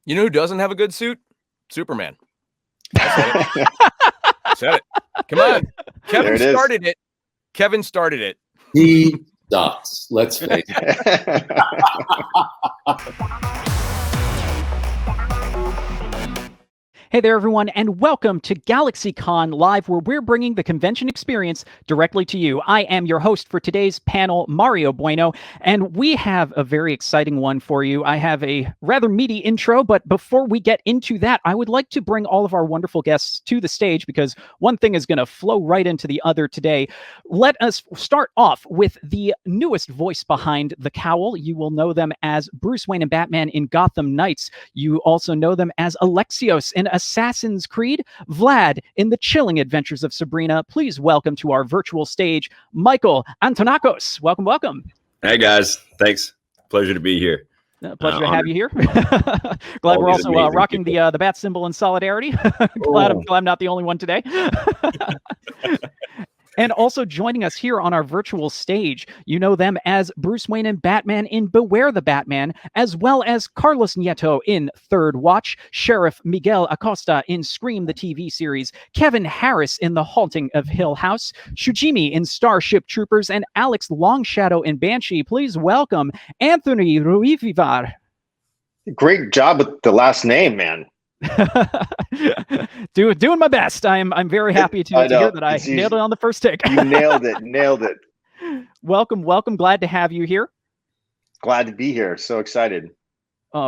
You know who doesn't have a good suit? Superman. I said it. Said it. Come on. Kevin started it. Kevin started it. He does. Let's face it. Hey there, everyone, and welcome to GalaxyCon Live, where we're bringing the convention experience directly to you. I am your host for today's panel, Mario Bueno, and we have a very exciting one for you. I have a rather meaty intro, but before we get into that, I would like to bring all of our wonderful guests to the stage because one thing is going to flow right into the other today. Let us start off with the newest voice behind the cowl. You will know them as Bruce Wayne and Batman in Gotham Knights. You also know them as Alexios in Assassin's Creed, Vlad in The Chilling Adventures of Sabrina. Please welcome to our virtual stage, Michael Antonakos. Welcome, welcome. Hey, guys. Thanks. Pleasure to be here. Pleasure to have you here. Glad we're also rocking the bat symbol in solidarity. glad I'm not the only one today. And also joining us here on our virtual stage, you know them as Bruce Wayne and Batman in Beware the Batman, as well as Carlos Nieto in Third Watch, Sheriff Miguel Acosta in Scream the TV series, Kevin Harris in The Haunting of Hill House, Shujimi in Starship Troopers, and Alex Longshadow in Banshee. Please welcome Anthony Ruivivar. Great job with the last name, man. Doing my best. I'm very happy to hear that I nailed it on the first take. You nailed it. Welcome. Glad to have you here. Glad to be here. So excited.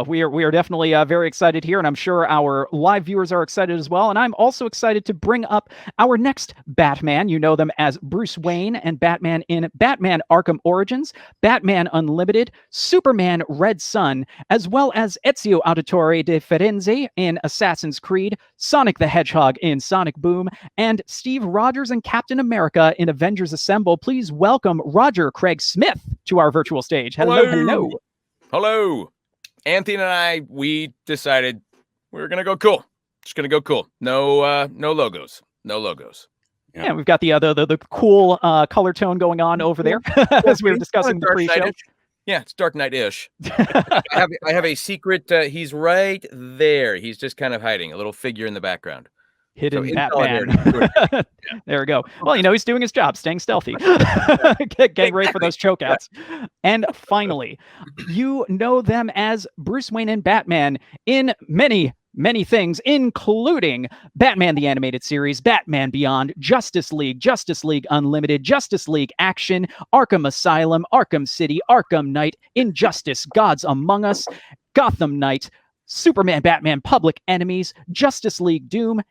We are definitely very excited here, and I'm sure our live viewers are excited as well. And I'm also excited to bring up our next Batman. You know them as Bruce Wayne and Batman in Batman Arkham Origins, Batman Unlimited, Superman Red Sun, as well as Ezio Auditore de Firenze in Assassin's Creed, Sonic the Hedgehog in Sonic Boom, and Steve Rogers and Captain America in Avengers Assemble. Please welcome Roger Craig Smith to our virtual stage. Hello. Anthony and I, we decided we were going to go cool. Just going to go cool. No logos. Yeah, we've got the cool color tone going on over there as we were discussing the pre-show. Yeah, it's Dark Knight-ish. I have a secret. He's right there. He's just kind of hiding, a little figure in the background. Hidden Batman. Yeah. There we go. Well, he's doing his job, staying stealthy. Getting ready for those chokeouts. And finally, you know them as Bruce Wayne and Batman in many things, including Batman the Animated Series, Batman Beyond, Justice League Unlimited, Justice League Action, Arkham Asylum, Arkham City, Arkham Knight, Injustice, Gods Among Us, Gotham Knights, Superman, Batman, Public Enemies, Justice League Doom,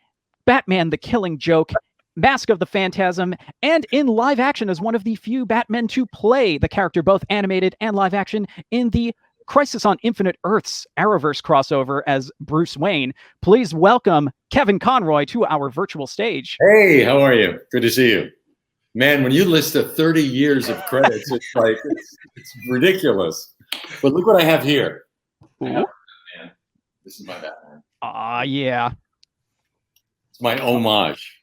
Batman the Killing Joke, Mask of the Phantasm, and in live action as one of the few Batmen to play the character, both animated and live action, in the Crisis on Infinite Earths Arrowverse crossover as Bruce Wayne. Please welcome Kevin Conroy to our virtual stage. Hey, how are you? Good to see you. Man, when you list the 30 years of credits, it's like, it's ridiculous. But look what I have here. Man, this is my Batman. Yeah. It's my homage.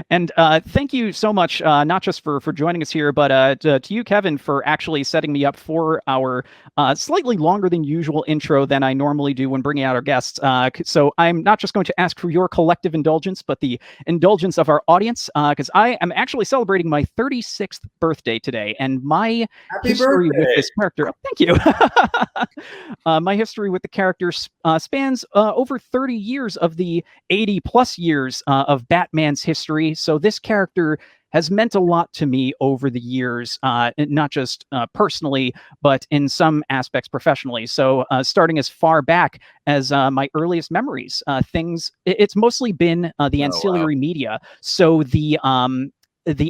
And thank you so much, not just for joining us here, but to you, Kevin, for actually setting me up for our slightly longer than usual intro than I normally do when bringing out our guests. So I'm not just going to ask for your collective indulgence, but the indulgence of our audience, because I am actually celebrating my 36th birthday today, and my history with this character. Oh, thank you. My history with the character spans over 30 years of the 80+ years of Batman's history. So this character has meant a lot to me over the years, not just personally, but in some aspects professionally. So starting as far back as my earliest memories, it's mostly been the ancillary media. So the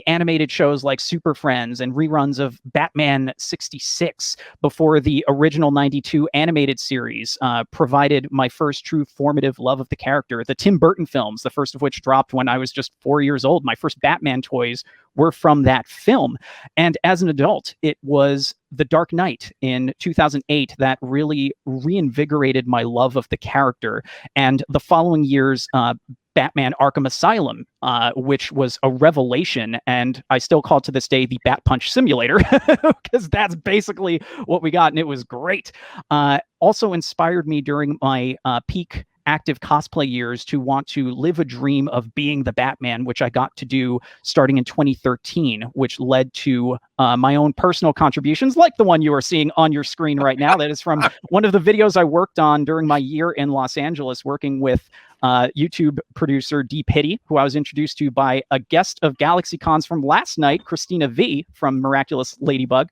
animated shows like Super Friends and reruns of Batman 66 before the original 92 animated series provided my first true formative love of the character. The Tim Burton films, the first of which dropped when I was just 4 years old. My first Batman toys were from that film. And as an adult, it was The Dark Knight in 2008 that really reinvigorated my love of the character. And the following year's Batman Arkham Asylum, which was a revelation, and I still call it to this day the Bat Punch Simulator, because that's basically what we got, and it was great. Also inspired me during my peak active cosplay years to want to live a dream of being the Batman, which I got to do starting in 2013, which led to my own personal contributions, like the one you are seeing on your screen right now. That is from one of the videos I worked on during my year in Los Angeles, working with YouTube producer D. Pitty, who I was introduced to by a guest of GalaxyCons from last night, Christina V from Miraculous Ladybug.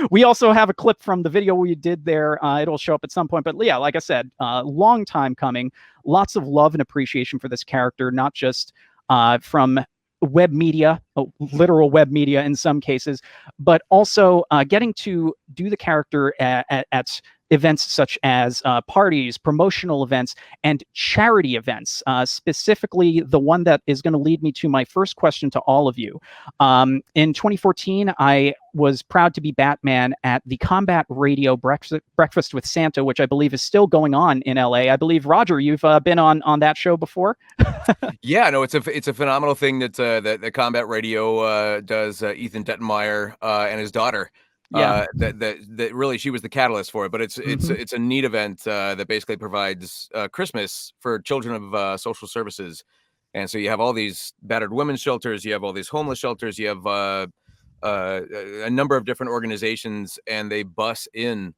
We also have a clip from the video we did there. It'll show up at some point. But yeah, like I said, long time coming. Lots of love and appreciation for this character, not just from web media, literal web media in some cases, but also getting to do the character at events such as parties, promotional events, and charity events, specifically the one that is going to lead me to my first question to all of you. In 2014, I was proud to be Batman at the Combat Radio Breakfast with Santa, which I believe is still going on in LA. I believe, Roger, you've been on that show before? Yeah, no, it's a phenomenal thing that the Combat Radio does. Ethan Dettenmeyer and his daughter. Yeah, that really, she was the catalyst for it, but it's a neat event that basically provides Christmas for children of social services. And so you have all these battered women's shelters, you have all these homeless shelters, you have a number of different organizations, and they bus in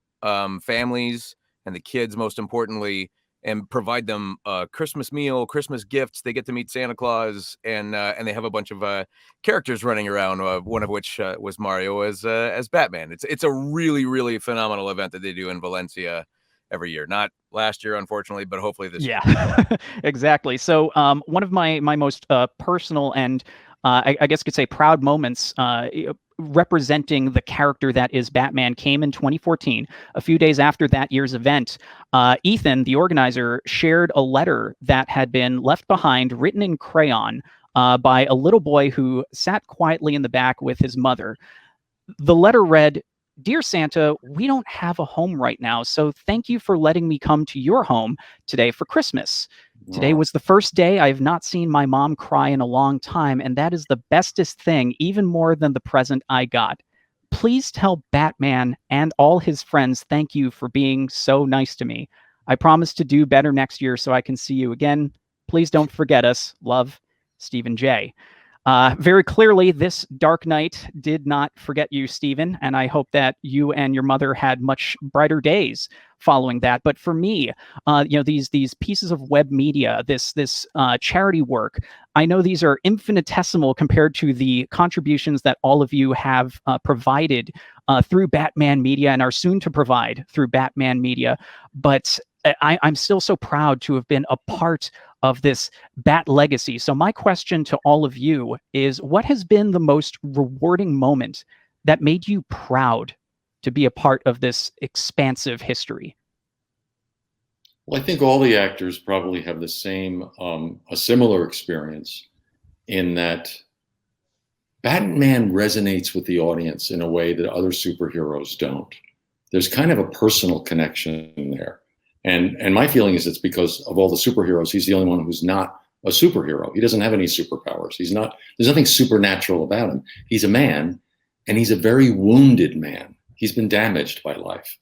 families and the kids, most importantly, and provide them a Christmas meal, Christmas gifts. They get to meet Santa Claus, and they have a bunch of characters running around. One of which was Mario as Batman. It's a really, really phenomenal event that they do in Valencia every year. Not last year, unfortunately, but hopefully this year. Yeah, exactly. So one of my most personal and I guess you could say proud moments representing the character that is Batman came in 2014. A few days after that year's event, Ethan, the organizer, shared a letter that had been left behind, written in crayon by a little boy who sat quietly in the back with his mother. The letter read, "Dear Santa, we don't have a home right now, so thank you for letting me come to your home today for Christmas. Today was the first day I have not seen my mom cry in a long time, and that is the bestest thing, even more than the present I got. Please tell Batman and all his friends thank you for being so nice to me. I promise to do better next year so I can see you again. Please don't forget us. Love, Stephen J." Very clearly, this Dark Knight did not forget you, Stephen, and I hope that you and your mother had much brighter days following that. But for me, these pieces of web media, this charity work, I know these are infinitesimal compared to the contributions that all of you have provided through Batman Media and are soon to provide through Batman Media. But I'm still so proud to have been a part of this Bat legacy. So my question to all of you is, what has been the most rewarding moment that made you proud to be a part of this expansive history? Well, I think all the actors probably have the same, a similar experience in that Batman resonates with the audience in a way that other superheroes don't. There's kind of a personal connection there. And my feeling is it's because of all the superheroes, he's the only one who's not a superhero. He doesn't have any superpowers. There's nothing supernatural about him. He's a man, and he's a very wounded man. He's been damaged by life,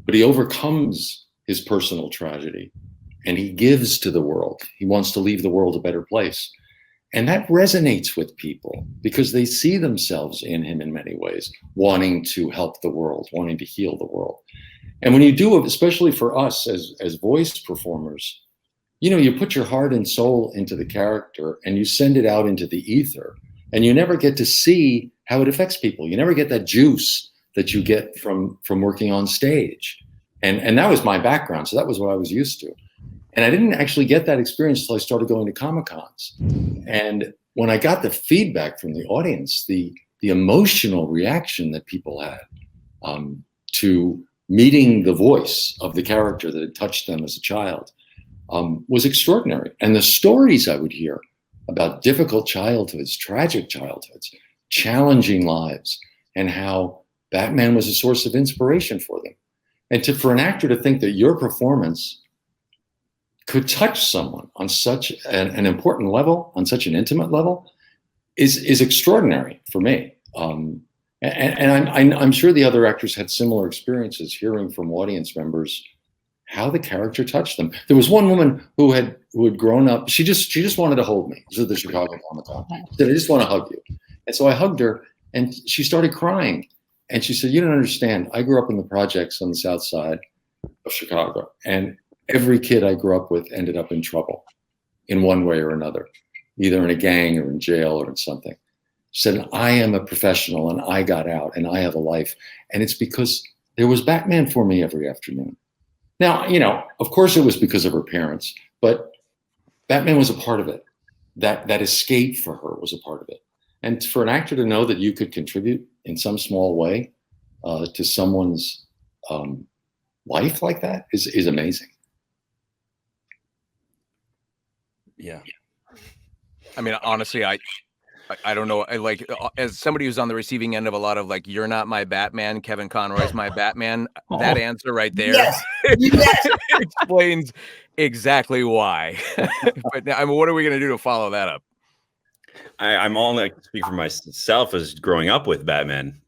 but he overcomes his personal tragedy and he gives to the world. He wants to leave the world a better place. And that resonates with people because they see themselves in him in many ways, wanting to help the world, wanting to heal the world. And when you do it, especially for us as voice performers, you put your heart and soul into the character and you send it out into the ether, and you never get to see how it affects people. You never get that juice that you get from working on stage. And that was my background. So that was what I was used to. And I didn't actually get that experience until I started going to Comic-Cons. And when I got the feedback from the audience, the emotional reaction that people had to meeting the voice of the character that had touched them as a child was extraordinary. And the stories I would hear about difficult childhoods, tragic childhoods, challenging lives, and how Batman was a source of inspiration for them. And for an actor to think that your performance could touch someone on such an important level, on such an intimate level, is extraordinary for me. And I'm sure the other actors had similar experiences, hearing from audience members how the character touched them. There was one woman who had grown up. She just wanted to hold me. This was the Chicago Comic-Con. She said, "I just want to hug you." And so I hugged her, and she started crying. And she said, "You don't understand. I grew up in the projects on the South Side of Chicago, and every kid I grew up with ended up in trouble in one way or another, either in a gang or in jail or in something." She said, "I am a professional, and I got out, and I have a life. And it's because there was Batman for me every afternoon." Now, of course it was because of her parents, but Batman was a part of it. That escape for her was a part of it. And for an actor to know that you could contribute in some small way to someone's life like that is amazing. Yeah. I mean, honestly, I don't know. As somebody who's on the receiving end of a lot of like, "You're not my Batman, Kevin Conroy's my Batman." That answer right there explains exactly why. But now, I mean, what are we going to do to follow that up? I'm all like speak for myself as growing up with Batman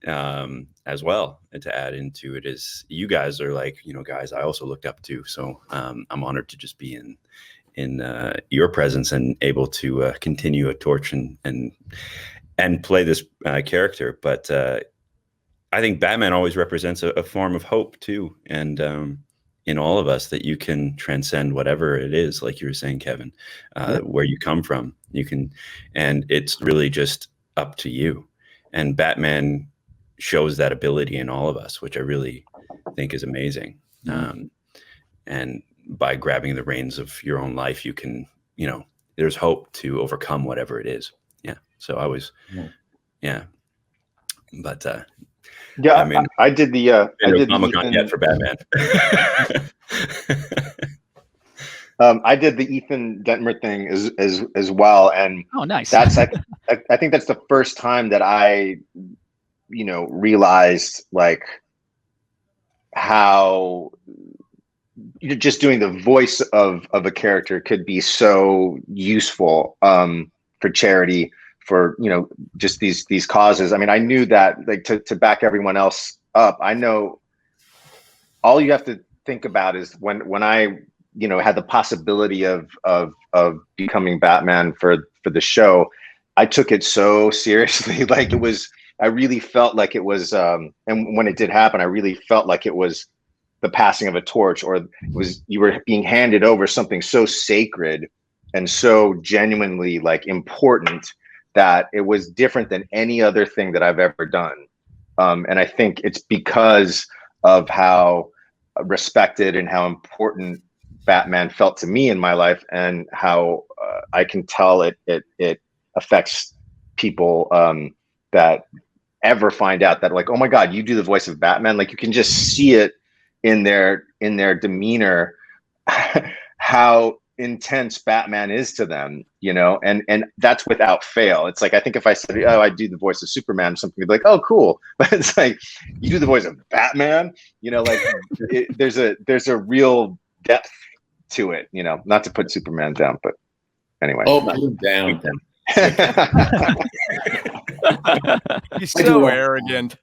as well, and to add into it is you guys are like guys I also looked up to. So I'm honored to just be in your presence and able to continue a torch and play this character. But I think Batman always represents a form of hope too, and in all of us, that you can transcend whatever it is, like you were saying, Kevin, where you come from. You can, and it's really just up to you. And Batman shows that ability in all of us, which I really think is amazing. And by grabbing the reins of your own life, you can, there's hope to overcome whatever it is. Yeah. So I was, but yeah, I mean, I did the I did Comic-Con yet for Batman. I did the Ethan Detmer thing as well, and Oh, nice. that's I think that's the first time that I realized like how just doing the voice of a character could be so useful for charity, for just these causes. I mean, I knew that, like, to back everyone else up. I know all you have to think about is when I had the possibility of becoming Batman for the show, I took it so seriously. Like, I really felt like it was, and when it did happen, I really felt like it was the passing of a torch, or you were being handed over something so sacred and so genuinely like important, that it was different than any other thing that I've ever done. And I think it's because of how respected and how important Batman felt to me in my life, and how I can tell it affects people that ever find out that, like, oh my God, you do the voice of Batman. Like, you can just see it in their demeanor, how intense Batman is to them, and that's without fail. It's like, I think if I said, "Oh, I do the voice of Superman," something would be like, "Oh, cool." But it's like, you do the voice of Batman, like there's a real depth to it, not to put Superman down, but anyway. Oh, put him down. He's so arrogant.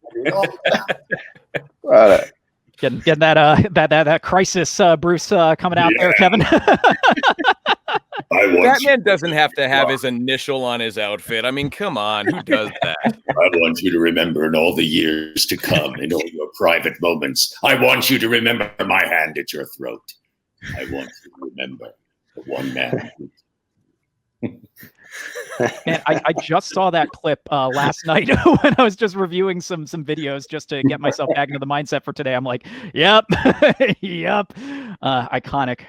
Getting that crisis, Bruce, coming out there, Kevin. Batman doesn't have to have his initial on his outfit. I mean, come on, who does that? I want you to remember in all the years to come, in all your private moments, I want you to remember my hand at your throat. I want you to remember the one man. Man, I just saw that clip last night when I was just reviewing some videos just to get myself back into the mindset for today. I'm like, yep, yep, iconic.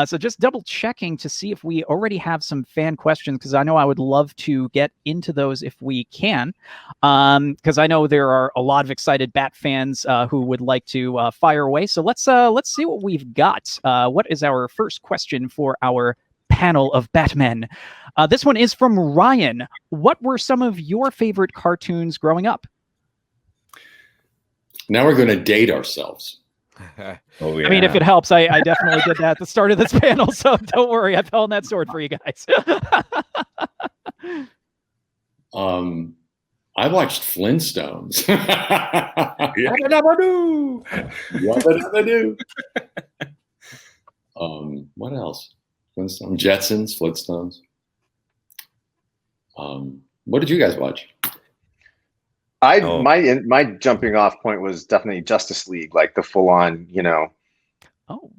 So just double checking to see if we already have some fan questions, because I know I would love to get into those if we can, because I know there are a lot of excited Bat fans who would like to fire away. So let's see what we've got. What is our first question for our panel of Batmen. This one is from Ryan. What were some of your favorite cartoons growing up? Now we're going to date ourselves. Oh, yeah. I mean, if it helps, I definitely did that at the start of this panel, so don't worry. I fell on that sword for you guys. I watched Flintstones. Yabba-dabba-doo. Yabba-dabba-doo. What else? Flintstones, Jetsons, Flintstones. What did you guys watch? My jumping off point was definitely Justice League, like the full on,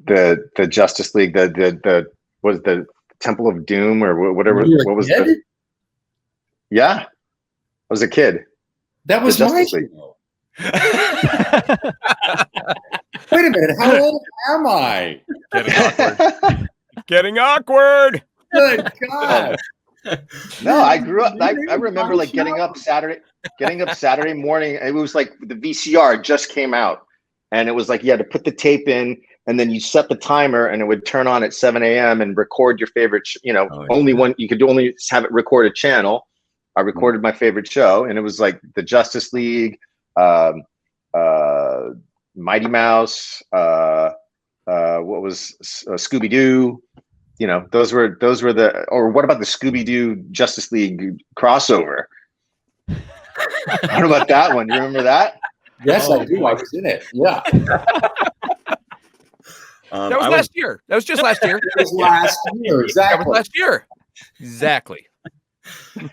the Justice League, the was the Temple of Doom or whatever. What was it? Yeah, I was a kid. That was my League. Wait a minute, how old am I? Getting awkward. Getting awkward. Good God. No, I grew up. I remember like getting up Saturday morning. It was like the VCR just came out, and it was like you had to put the tape in, and then you set the timer, and it would turn on at 7 a.m. and record your favorite. Only one you could only have it record a channel. I recorded my favorite show, and it was like the Justice League, Mighty Mouse. What was Scooby Doo? Those were the, or what about the Scooby-Doo Justice League crossover? What about that one? You remember that? Yes, I do. I was in it. Yeah. That was last year. That was just last year. It was last year. Exactly. That was last year. Exactly.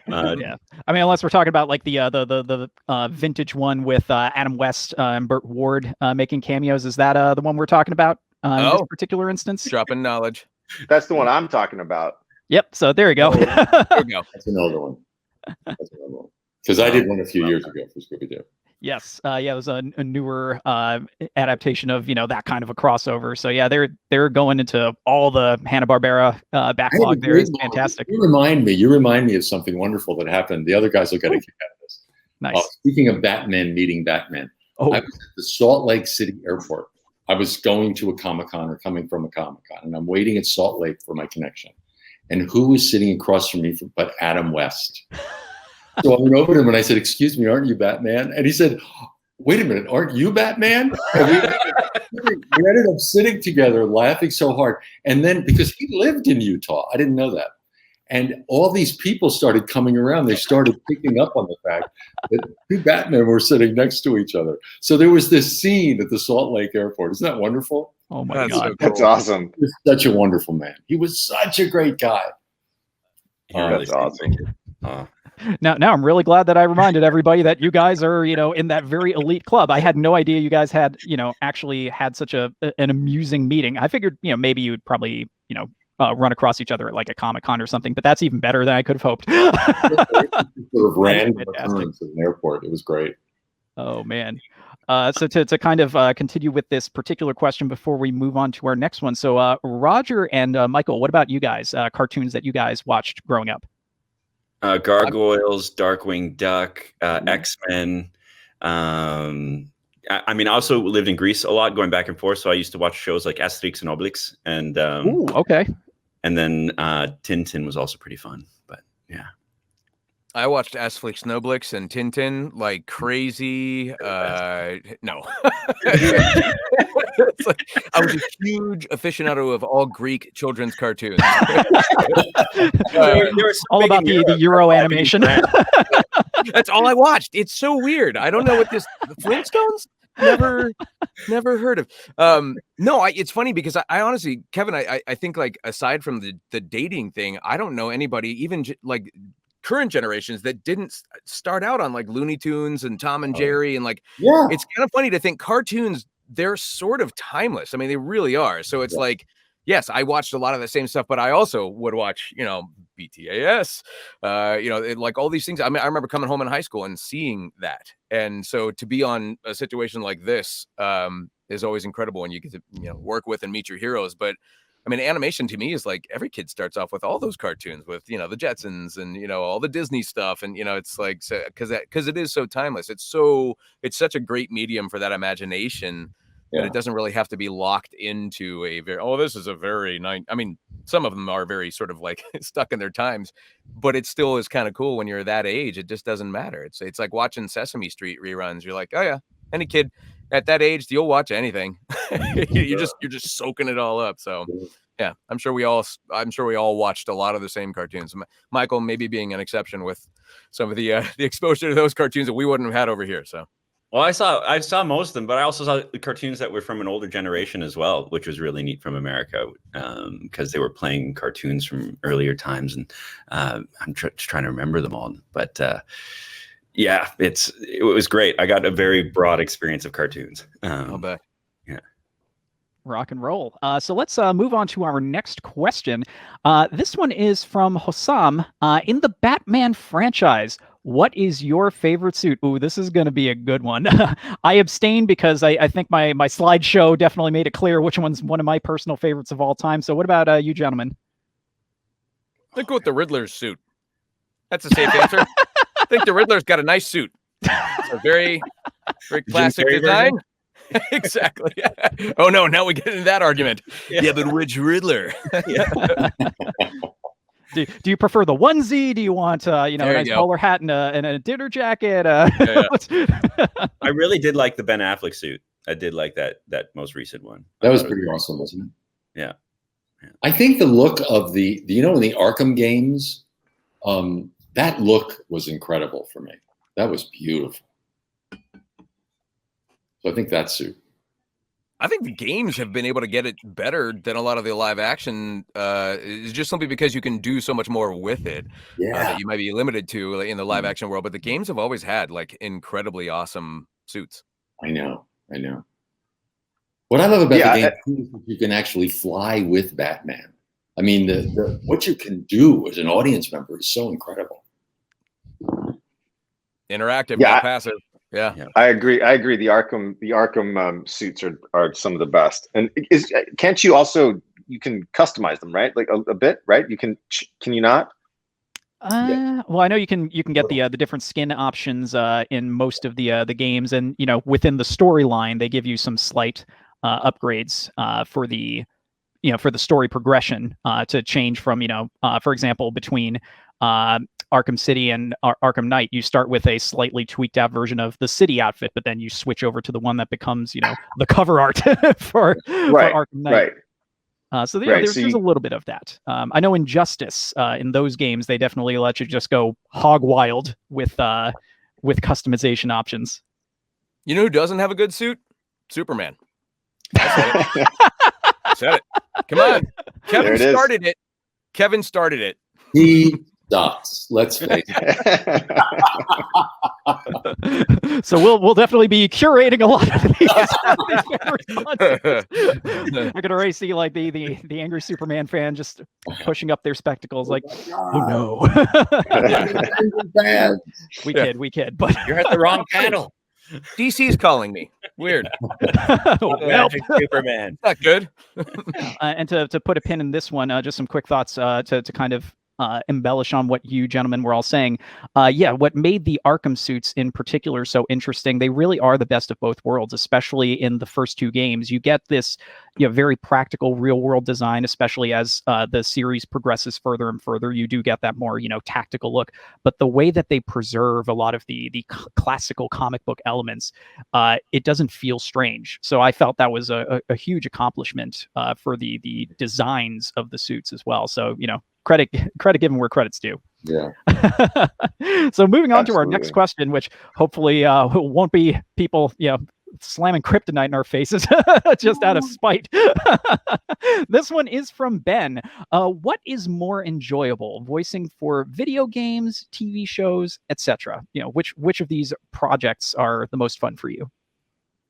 Yeah. I mean, unless we're talking about like the vintage one with Adam West and Burt Ward making cameos. Is that the one we're talking about in this particular instance? Dropping knowledge. That's the one I'm talking about. Yep. So there you go. There you go. That's another one. Because I did one a few years ago for Scooby-Doo. Yes. Yeah, it was a newer adaptation of, that kind of a crossover. So yeah, they're going into all the Hanna-Barbera backlog there. It's fantastic. You remind me of something wonderful that happened. The other guys will get a kick out of this. Nice. Speaking of Batman meeting Batman, I was at the Salt Lake City airport. I was going to a Comic-Con or coming from a Comic-Con, and I'm waiting at Salt Lake for my connection. And who was sitting across from me but Adam West? So I went over to him and I said, "Excuse me, aren't you Batman?" And he said, "Wait a minute, aren't you Batman?" And we ended up sitting together laughing so hard. And then, because he lived in Utah, I didn't know that. And all these people started coming around. They started picking up on the fact that two Batmen were sitting next to each other. So there was this scene at the Salt Lake airport. Isn't that wonderful? Oh my That's God. so cool. That's awesome. He was such a wonderful man. He was such a great guy. That's awesome. Now I'm really glad that I reminded everybody that you guys are, in that very elite club. I had no idea you guys had, actually had such an amusing meeting. I figured, maybe you would probably, run across each other at like a Comic-Con or something, but that's even better than I could have hoped. Sort of random occurrence at an airport. It was great. Oh man. So to kind of continue with this particular question before we move on to our next one. So Roger and Michael, what about you guys? Cartoons that you guys watched growing up? Gargoyles, Darkwing Duck, X-Men. I mean, I also lived in Greece a lot, going back and forth. So I used to watch shows like Asterix and Obelix, and Ooh, okay. And then Tintin was also pretty fun. But yeah, I watched Asterix and Obelix and Tintin like crazy. No. It's like, I was a huge aficionado of all Greek children's cartoons. All about the Euro animation. That's all I watched. It's so weird. I don't know what the Flintstones. Never heard of. No, it's funny because I honestly, Kevin, I think like aside from the dating thing, I don't know anybody, even like current generations, that didn't start out on like Looney Tunes and Tom and Jerry, and like, it's kind of funny to think cartoons, they're sort of timeless. I mean, they really are. So it's like, yes, I watched a lot of the same stuff, but I also would watch, BTAS, like all these things. I mean, I remember coming home in high school and seeing that. And so to be on a situation like this is always incredible when you get to, work with and meet your heroes. But I mean, animation to me is like every kid starts off with all those cartoons with, the Jetsons and, all the Disney stuff. And, it's like, because it is so timeless. It's such a great medium for that imagination. But it doesn't really have to be locked into a this is a very nice. I mean, some of them are very sort of like stuck in their times, but it still is kind of cool when you're that age. It just doesn't matter. It's like watching Sesame Street reruns. You're like, oh yeah, any kid at that age, you'll watch anything. you're just soaking it all up. So yeah, I'm sure we all watched a lot of the same cartoons. Michael maybe being an exception with some of the exposure to those cartoons that we wouldn't have had over here. So. Well, I saw most of them, but I also saw the cartoons that were from an older generation as well, which was really neat from America, because they were playing cartoons from earlier times, and I'm trying to remember them all. But yeah, it was great. I got a very broad experience of cartoons. I'll bet. Yeah. Rock and roll. So let's move on to our next question. This one is from Hossam. In the Batman franchise, what is your favorite suit? Ooh, this is going to be a good one. I abstain because I think my slideshow definitely made it clear which one's one of my personal favorites of all time. So what about you gentlemen? I think go with the Riddler's suit. That's a safe answer. I think the Riddler's got a nice suit. It's a very, very classic design. Exactly. Oh no, now we get into that argument. Yeah, but which Riddler? Do you prefer the onesie? Do you want a nice bowler hat and a dinner jacket? I really did like the Ben Affleck suit. I did like that most recent one. That was pretty awesome, wasn't it? Yeah. I think the look of in the Arkham games, that look was incredible for me. That was beautiful. So I think that suit. I think the games have been able to get it better than a lot of the live action. It's just simply because you can do so much more with it that you might be limited to in the live action world. But the games have always had like incredibly awesome suits. I know. What I love about the game is that you can actually fly with Batman. I mean, what you can do as an audience member is so incredible. Interactive, not passive. Yeah, I agree. The Arkham suits are some of the best. And can't you also, you can customize them, right? Like a bit, right? Can you not? Well, I know you can get the different skin options in most of the games, and within the storyline they give you some slight upgrades for the story progression to change from for example, between Arkham City and Arkham Knight, you start with a slightly tweaked out version of the city outfit, but then you switch over to the one that becomes, the cover art for Arkham Knight. Right. So there's a little bit of that. I know in Justice, in those games, they definitely let you just go hog wild with customization options. You know who doesn't have a good suit? Superman. I said it. Come on. Kevin started it. He sucks. Let's face it. So we'll definitely be curating a lot of these. We're gonna already see like the angry Superman fan just pushing up their spectacles, like, oh no. We kid, but you're at the wrong panel. DC's calling me. Weird. Magic Superman. Not good. And to put a pin in this one, just some quick thoughts to kind of embellish on what you gentlemen were all saying. What made the Arkham suits in particular so interesting, they really are the best of both worlds, especially in the first two games. You get this very practical real world design, especially as the series progresses further and further. You do get that more tactical look, but the way that they preserve a lot of the classical comic book elements, it doesn't feel strange. So I felt that was a huge accomplishment for the designs of the suits as well. So credit given where credit's due. Yeah. So moving on to our next question, which hopefully won't be people slamming kryptonite in our faces just out of spite. This one is from Ben. What is more enjoyable, voicing for video games, TV shows, etc.? Which of these projects are the most fun for you?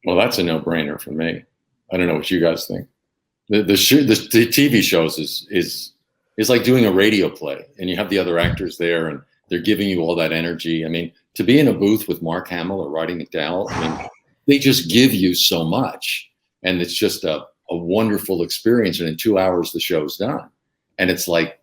Well, that's a no-brainer for me. I don't know what you guys think. The TV shows is like doing a radio play, and you have the other actors there, and they're giving you all that energy. I mean, to be in a booth with Mark Hamill or Roddy McDowell, I mean, they just give you so much, and it's just a wonderful experience. And in 2 hours, the show's done, and it's like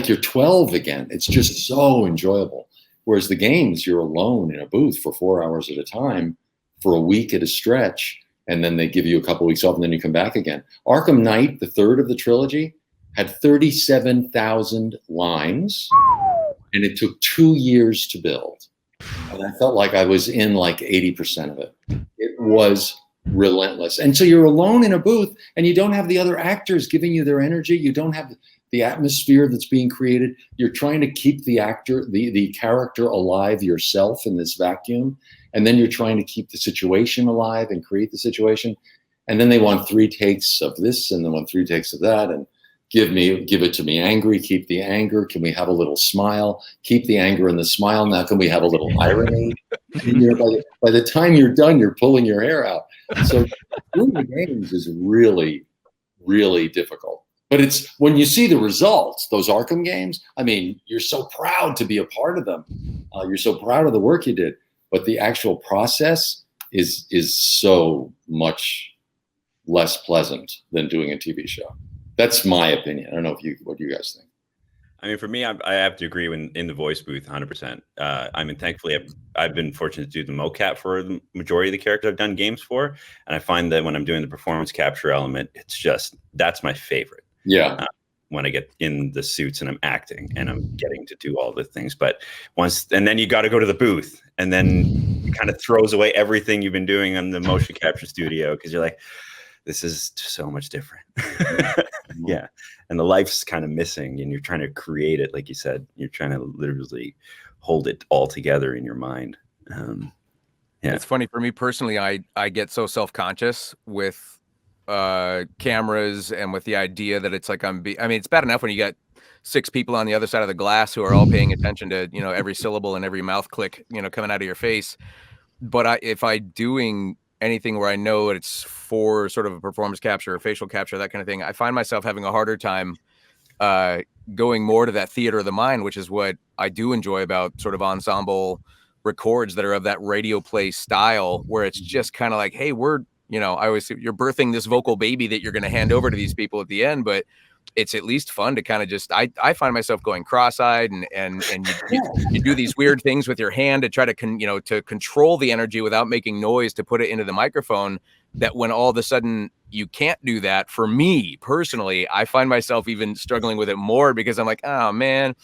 you're 12 again. It's just so enjoyable. Whereas the games, you're alone in a booth for 4 hours at a time for a week at a stretch, and then they give you a couple weeks off, and then you come back again. Arkham Knight, the third of the trilogy, had 37,000 lines, and it took 2 years to build. And I felt like I was in like 80% of it. It was relentless. And so you're alone in a booth, and you don't have the other actors giving you their energy. You don't have the atmosphere that's being created. You're trying to keep the actor, the character alive yourself in this vacuum. And then you're trying to keep the situation alive and create the situation. And then they want 3 takes of this, and they want 3 takes of that. And give it to me angry, keep the anger. Can we have a little smile? Keep the anger and the smile. Now, can we have a little irony? By the time you're done, you're pulling your hair out. So doing the games is really, really difficult. But it's when you see the results, those Arkham games, I mean, you're so proud to be a part of them. You're so proud of the work you did. But the actual process is so much less pleasant than doing a TV show. That's my opinion. I don't know what you guys think. I mean, for me, I have to agree in the voice booth 100%. I mean, thankfully, I've been fortunate to do the mocap for the majority of the characters I've done games for. And I find that when I'm doing the performance capture element, that's my favorite. Yeah. When I get in the suits and I'm acting and I'm getting to do all the things. But and then you got to go to the booth, and then it kind of throws away everything you've been doing on the motion capture studio, because you're like, this is so much different. Yeah. And the life's kind of missing, and you're trying to create it. Like you said, you're trying to literally hold it all together in your mind. Yeah. It's funny for me personally. I get so self-conscious with cameras and with the idea that it's like I mean, it's bad enough when you got 6 people on the other side of the glass who are all paying attention to, every syllable and every mouth click, coming out of your face. But if I doing anything where I know it's for sort of a performance capture or facial capture, that kind of thing, I find myself having a harder time going more to that theater of the mind, which is what I do enjoy about sort of ensemble records that are of that radio play style, where it's just kind of like, hey, I always say you're birthing this vocal baby that you're going to hand over to these people at the end, but it's at least fun to kind of just, I find myself going cross-eyed and you do these weird things with your hand to try to, to control the energy without making noise, to put it into the microphone, that when all of a sudden you can't do that. For me personally, I find myself even struggling with it more, because I'm like, oh man,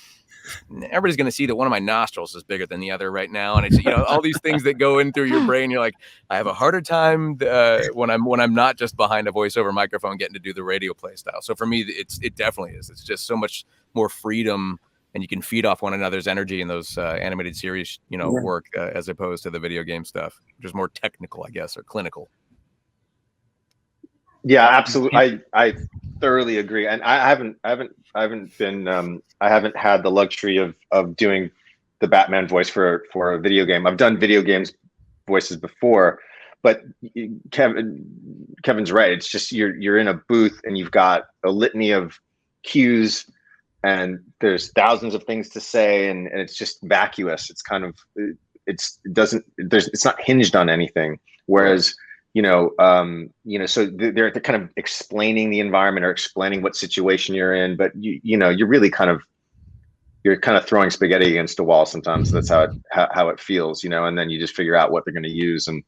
everybody's going to see that one of my nostrils is bigger than the other right now. And it's, all these things that go in through your brain. You're like, I have a harder time when I'm not just behind a voiceover microphone getting to do the radio play style. So for me, it definitely is. It's just so much more freedom, and you can feed off one another's energy in those animated series, work as opposed to the video game stuff, which is more technical, I guess, or clinical. Yeah, absolutely. I thoroughly agree. And I haven't had the luxury of doing the Batman voice for a video game. I've done video games voices before, but Kevin's right. It's just you're in a booth and you've got a litany of cues, and there's thousands of things to say, and it's just vacuous. It's kind of it's not hinged on anything. Whereas so they're kind of explaining the environment or explaining what situation you're in, but you're really kind of throwing spaghetti against a wall sometimes. That's how it feels, and then you just figure out what they're going to use. And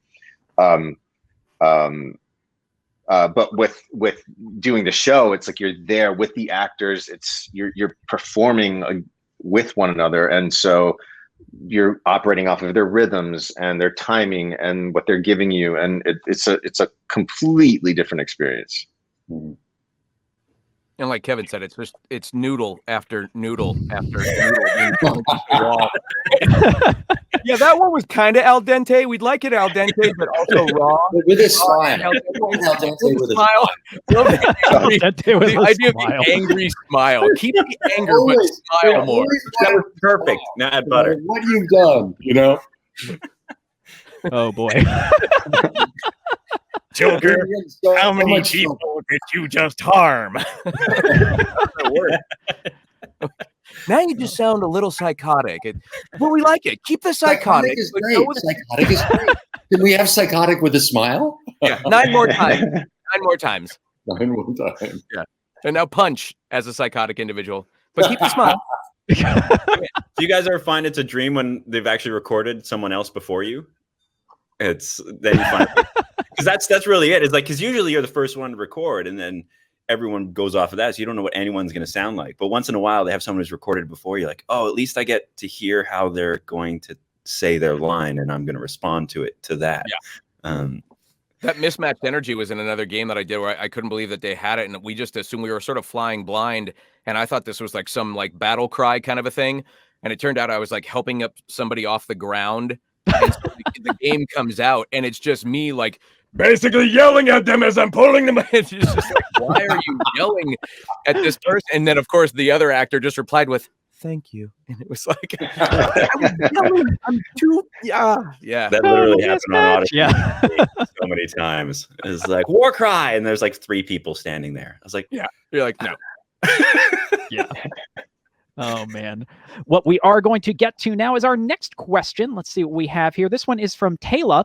but with doing the show, it's like you're there with the actors. It's you're performing with one another, and so you're operating off of their rhythms and their timing and what they're giving you, and it's a completely different experience. Mm-hmm. And like Kevin said, it's noodle after noodle after noodle. Yeah, that one was kind of al dente. We'd like it al dente, but also raw. With a smile. Al dente with a smile. The idea of the angry smile. Keep the anger, but smile more. That was perfect. Now add butter. What you've done, Oh boy. Joker, how many people did you just harm? Now you just sound a little psychotic. But we like it. Keep the psychotic. Psychotic is great. Psychotic is great. Can we have psychotic with a smile? Yeah, 9 more times. 9 more times. 9 more times. Yeah. And now punch as a psychotic individual. But keep the smile. Do you guys ever find it's a dream when they've actually recorded someone else before you? It's then you find because that's really it. It's like, because usually you're the first one to record, and then everyone goes off of that, so you don't know what anyone's going to sound like. But once in a while, they have someone who's recorded before. You're like, oh, at least I get to hear how they're going to say their line, and I'm going to respond to that. Yeah. That mismatched energy was in another game that I did where I couldn't believe that they had it, and we just assumed we were sort of flying blind, and I thought this was like some like battle cry kind of a thing, and it turned out I was like helping up somebody off the ground, and so the game comes out, and it's just me like basically yelling at them as I'm pulling them. It's just like, why are you yelling at this person? And then of course the other actor just replied with, "Thank you," and it was like, I'm too, yeah. That literally happened on Audition. Yeah. So many times. It's like war cry, and there's like 3 people standing there. I was like, yeah. You're like, no. Yeah. Oh man. What we are going to get to now is our next question. Let's see what we have here. This one is from Taylor.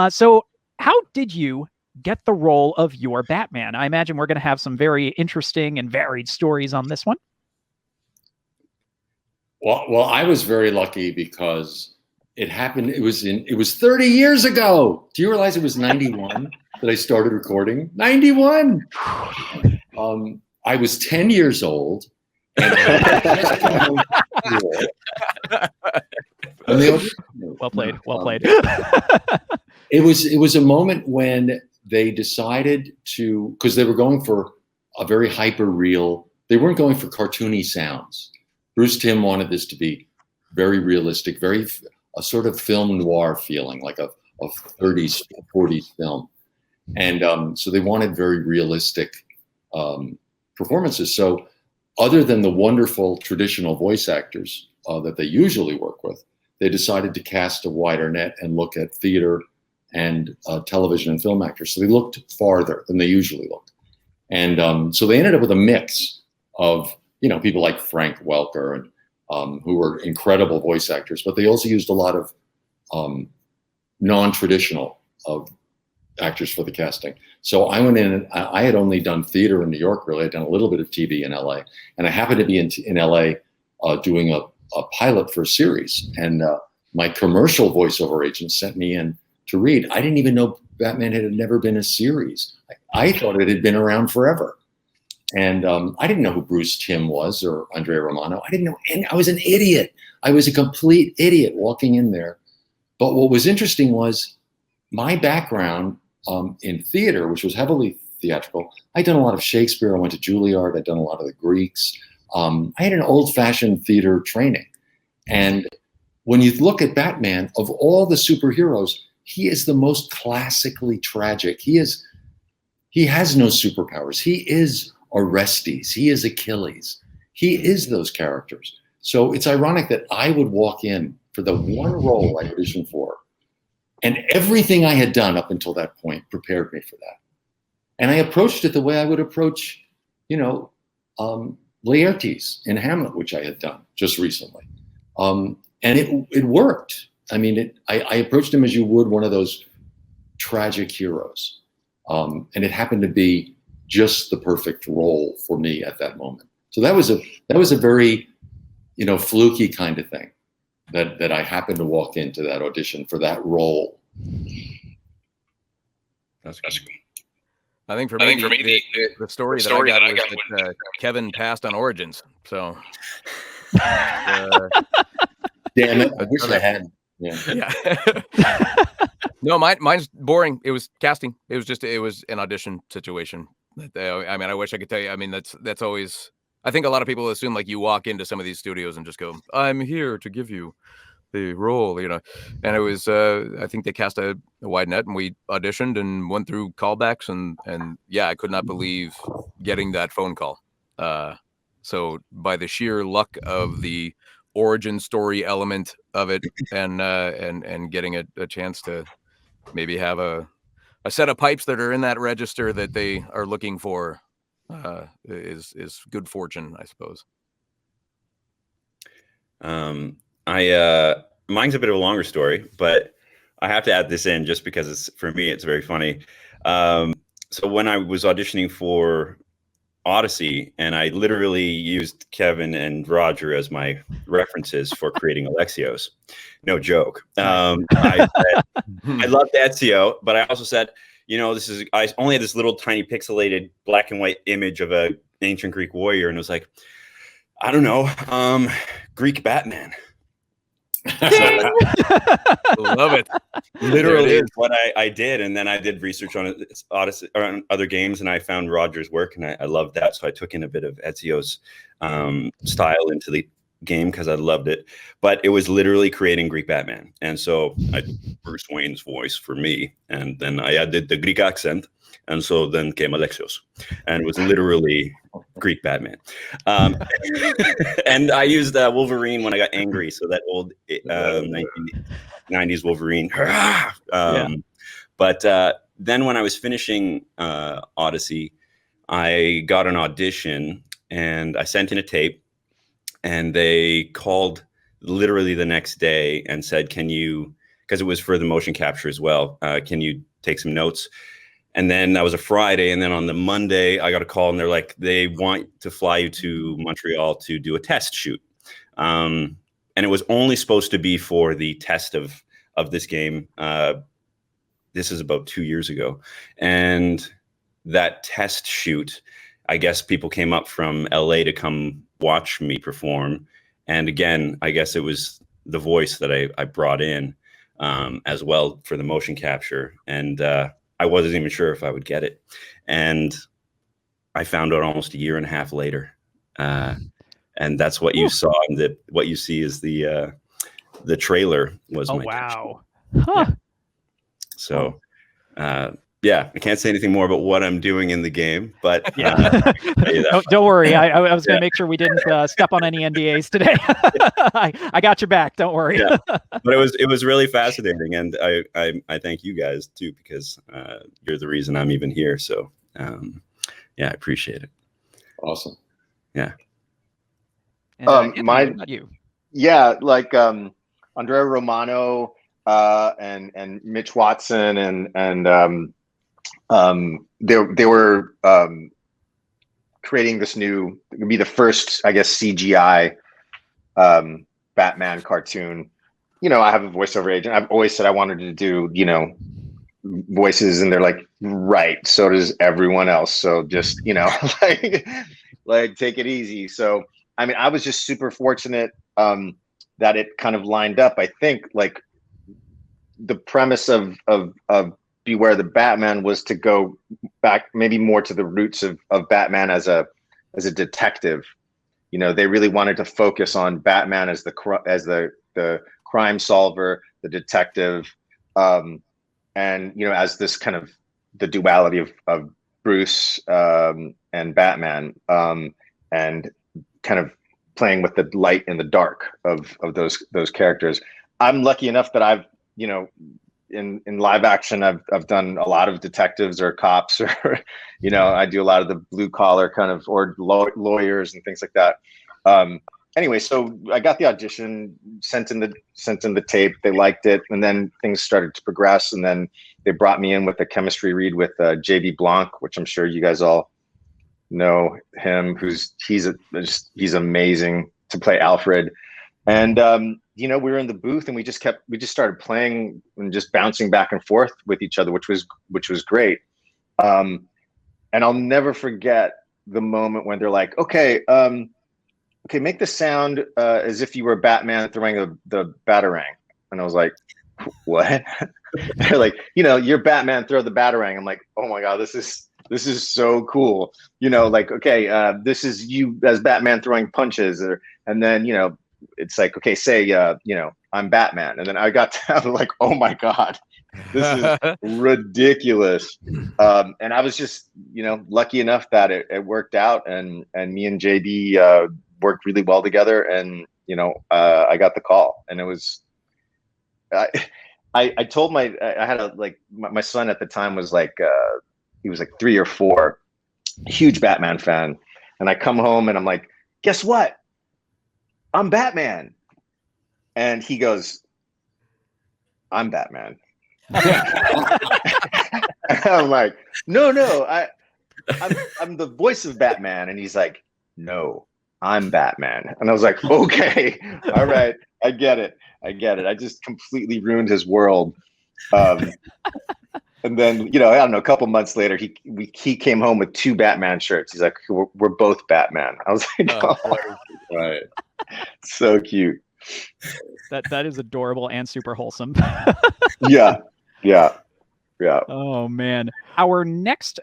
So how did you get the role of your Batman? I imagine we're going to have some very interesting and varied stories on this one. Well, I was very lucky because it happened. It was 30 years ago. Do you realize it was 91 that I started recording? 91. I was 10 years old. And well played. Well played. It was a moment when they decided to, because they were going for a very hyper real. They weren't going for cartoony sounds. Bruce Timm wanted this to be very realistic, a sort of film noir feeling, like a 30s, 40s film. And so they wanted very realistic performances. So other than the wonderful traditional voice actors that they usually work with, they decided to cast a wider net and look at theater and television and film actors. So they looked farther than they usually looked. And so they ended up with a mix of, people like Frank Welker and who were incredible voice actors, but they also used a lot of non-traditional actors for the casting. So I went in, and I had only done theater in New York, really. I'd done a little bit of TV in LA, and I happened to be in LA doing a pilot for a series. And my commercial voiceover agent sent me in to read. I didn't even know Batman had never been a series. I thought it had been around forever. And I didn't know who Bruce Timm was or Andrea Romano. I didn't know any. I was an idiot. I was a complete idiot walking in there. But what was interesting was my background in theater, which was heavily theatrical. I'd done a lot of Shakespeare. I went to Juilliard. I'd done a lot of the Greeks. I had an old-fashioned theater training. And when you look at Batman, of all the superheroes, he is the most classically tragic. He has no superpowers. He is Orestes. He is Achilles. He is those characters. So it's ironic that I would walk in for the one role I auditioned for, and everything I had done up until that point prepared me for that. And I approached it the way I would approach, Laertes in Hamlet, which I had done just recently. And it worked. I mean, I approached him as you would one of those tragic heroes. And it happened to be just the perfect role for me at that moment. So that was a very, fluky kind of thing that I happened to walk into that audition for that role. That's good. I think for me, the story that I got was that Kevin passed on Origins. So, damn it! I wish I had. Yeah. No, mine's boring. It was casting. It was an audition situation. I mean, I wish I could tell you. I mean, that's always. I think a lot of people assume like you walk into some of these studios and just go, "I'm here to give you the role," And it was. I think they cast a wide net, and we auditioned and went through callbacks, and yeah, I could not believe getting that phone call. So by the sheer luck of the origin story element of it, and getting a chance to maybe have a set of pipes that are in that register that they are looking for, is good fortune, I suppose. Mine's a bit of a longer story, but I have to add this in just because for me, it's very funny. So when I was auditioning for Odyssey, and I literally used Kevin and Roger as my references for creating Alexios. No joke. I loved Ezio, but I also said, I only had this little tiny pixelated black and white image of a ancient Greek warrior, and it was like, I don't know, Greek Batman. Love it. Literally is what I did. And then I did research on Odyssey or on other games, and I found Roger's work, and I loved that. So I took in a bit of Ezio's style into the game because I loved it. But it was literally creating Greek Batman. And so I did Bruce Wayne's voice for me, and then I added the Greek accent. And so then came Alexios, and it was literally Greek Batman. And I used Wolverine when I got angry, so that old 1990s Wolverine. But then when I was finishing Odyssey, I got an audition, and I sent in a tape, and they called literally the next day and said, can you, because it was for the motion capture as well, can you take some notes? And then that was a Friday. And then on the Monday, I got a call, and they're like, they want to fly you to Montreal to do a test shoot. And it was only supposed to be for the test of this game. This is about 2 years ago. And that test shoot, I guess people came up from LA to come watch me perform. And again, I guess it was the voice that I brought in as well for the motion capture. And I wasn't even sure if I would get it. And I found out almost a year and a half later. And that's what you saw. And what you see is the trailer was my wow. Huh. Yeah. So, yeah, I can't say anything more about what I'm doing in the game, but don't worry. I was going to make sure we didn't step on any NDAs today. I got your back. Don't worry. Yeah. But it was really fascinating, and I thank you guys too, because you're the reason I'm even here. So yeah, I appreciate it. Awesome. Yeah. And, you. Yeah, like Andrea Romano and Mitch Watson and they were creating this new, it would be the first, I guess, CGI Batman cartoon. I have a voiceover agent. I've always said I wanted to do, voices, and they're like, right, so does everyone else. So just, like take it easy. So, I mean, I was just super fortunate that it kind of lined up. I think like the premise of Beware the Batman was to go back maybe more to the roots of Batman as a detective. They really wanted to focus on Batman as the crime solver, the detective, and as this kind of the duality of Bruce and Batman, and kind of playing with the light and the dark of those characters. I'm lucky enough that I've in live action, I've done a lot of detectives or cops, or I do a lot of the blue collar kind of, or lawyers and things like that. Anyway, so I got the audition, sent in the tape. They liked it, and then things started to progress. And then they brought me in with a chemistry read with JB Blanc, which I'm sure you guys all know him. He's amazing to play Alfred. And we were in the booth, and we just started playing and just bouncing back and forth with each other, which was great. And I'll never forget the moment when they're like, okay, make the sound as if you were Batman throwing the Batarang. And I was like, what? They're like, you're Batman, throw the Batarang. I'm like, oh my God, this is so cool. Like, okay, this is you as Batman throwing punches, and then, it's like, okay, say, I'm Batman. And then I got to like, oh my God, this is ridiculous. And I was just, lucky enough that it worked out, and me and JB worked really well together. And, I got the call, and it was, I told I had my son at the time was like, he was like 3 or 4, huge Batman fan. And I come home and I'm like, guess what? I'm Batman. And he goes, I'm Batman. I'm like, no, I'm the voice of Batman. And he's like, no, I'm Batman. And I was like, okay, all right, I get it. I just completely ruined his world. And then, you know, I don't know, a couple months later, he came home with 2 Batman shirts. He's like, we're both Batman. I was like, oh, Right. so cute. That is adorable and super wholesome. Yeah. Oh man. Our next,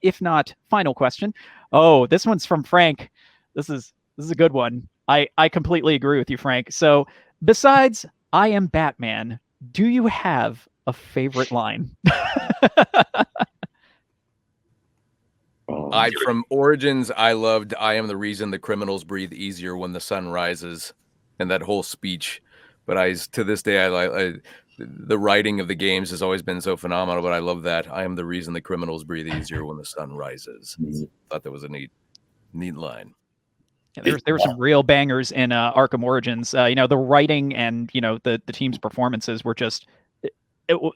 if not final question. Oh, this one's from Frank. This is a good one. I completely agree with you, Frank. So besides I am Batman, do you have a favorite line? From Origins, I loved I am the reason the criminals breathe easier when the sun rises, and that whole speech. But to this day, I the writing of the games has always been so phenomenal, but I love that. I am the reason the criminals breathe easier when the sun rises. Thought that was a neat line. Yeah, there were some real bangers in Arkham Origins. You know, the writing and, you know, the team's performances were just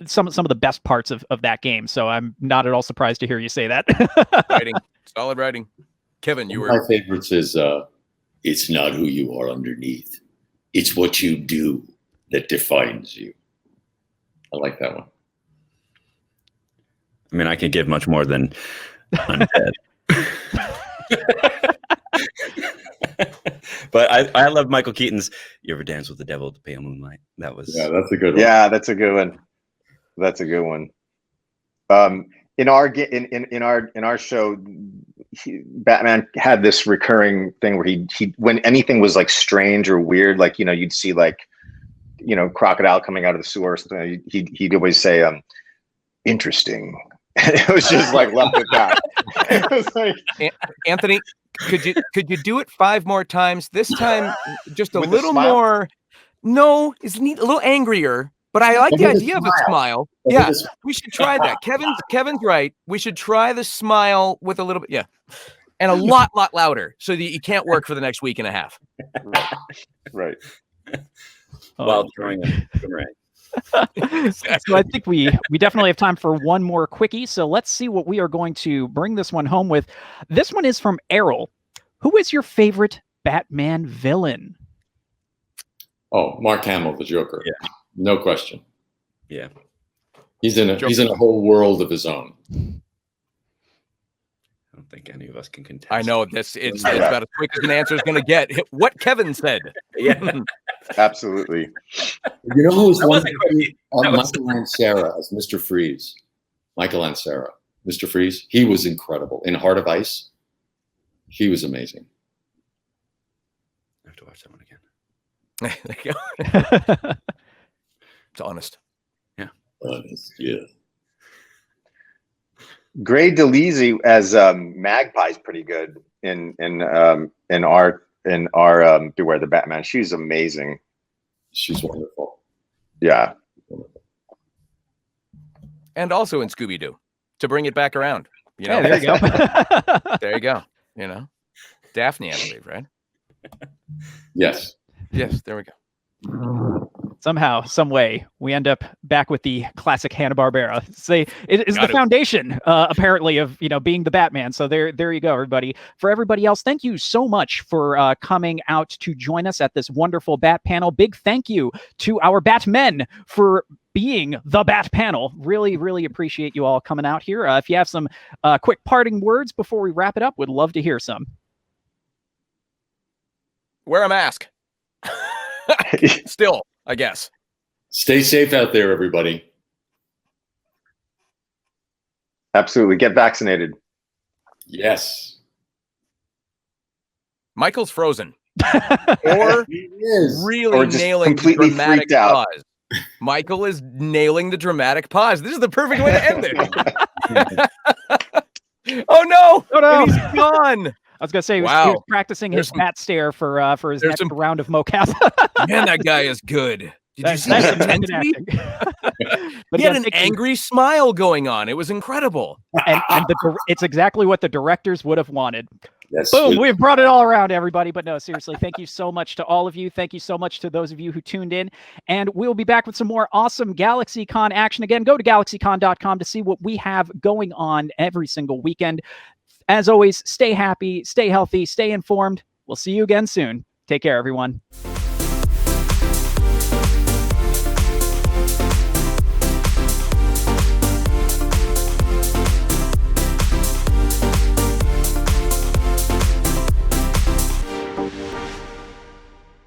some of the best parts of that game. So I'm not at all surprised to hear you say that. Writing, solid writing. Kevin, you were... My favorites is it's not who you are underneath. It's what you do that defines you. I like that one. I mean, I can give much more than undead. But I love Michael Keaton's "You ever dance with the devil at the pale moonlight?" That was that's a good one. Yeah, that's a good one. That's a good one. In our show, Batman had this recurring thing where he when anything was like strange or weird, like, you know, you'd see like, you know, crocodile coming out of the sewer or something. He'd always say, "Interesting." It was just like left at that. It was like, Anthony, could you do it 5 more times? This time, just a With little more. No, it's neat, a little angrier. But I like the idea of a smile. Yeah, we should try that. Kevin's right. We should try the smile with a little bit. Yeah, and a lot louder, so that you can't work for the next week and a half. Right. While throwing a boomerang. So I think we definitely have time for one more quickie. So let's see what we are going to bring this one home with. This one is from Errol. Who is your favorite Batman villain? Oh, Mark Hamill, the Joker. Yeah. No question. Yeah. He's in a whole world of his own. I don't think any of us can contest. I know it's about as quick as an answer is going to get. What Kevin said. Yeah. Absolutely. You know who was That one? wasn't quick. That was- Michael Ansara as Mr. Freeze. Michael Ansara, Mr. Freeze. He was incredible in Heart of Ice. He was amazing. I have to watch that one again. There you go. It's honest. Yeah. Honest, yeah. Gray DeLisi as Magpie's pretty good in our Beware the Batman. She's amazing. She's wonderful. Yeah. And also in Scooby-Doo, to bring it back around. You know, Yeah, there you go. there you go. You know, Daphne, I believe, right? Yes. Yes, there we go. Somehow, some way, we end up back with the classic Hanna-Barbera. Say it is the foundation, apparently, of, you know, being the Batman. So there you go, everybody. For everybody else, thank you so much for coming out to join us at this wonderful Bat panel. Big thank you to our Batmen for being the Bat panel. Really, really appreciate you all coming out here. If you have some quick parting words before we wrap it up, would love to hear some. Wear a mask. Still, I guess. Stay safe out there, everybody. Absolutely. Get vaccinated. Yes. Michael's frozen. Or He is. really Or just nailing the completely dramatic freaked out. pause. Michael is nailing the dramatic pause. This is the perfect way to end it. Oh no! Oh, no. And he's gone. I was gonna say he was Wow. practicing There's his some- bat stare for his there's next some- round of mocap. Man, that guy is good. Did you see That's his some good intensity? acting. But He had again, an thank you. angry smile going on. It was incredible. and it's exactly what the directors would have wanted. Yes. Boom, we've brought it all around, everybody. But no, seriously, thank you so much to all of you. Thank you so much to those of you who tuned in. And we'll be back with some more awesome GalaxyCon action. Again, go to GalaxyCon.com to see what we have going on every single weekend. As always, stay happy, stay healthy, stay informed. We'll see you again soon. Take care, everyone.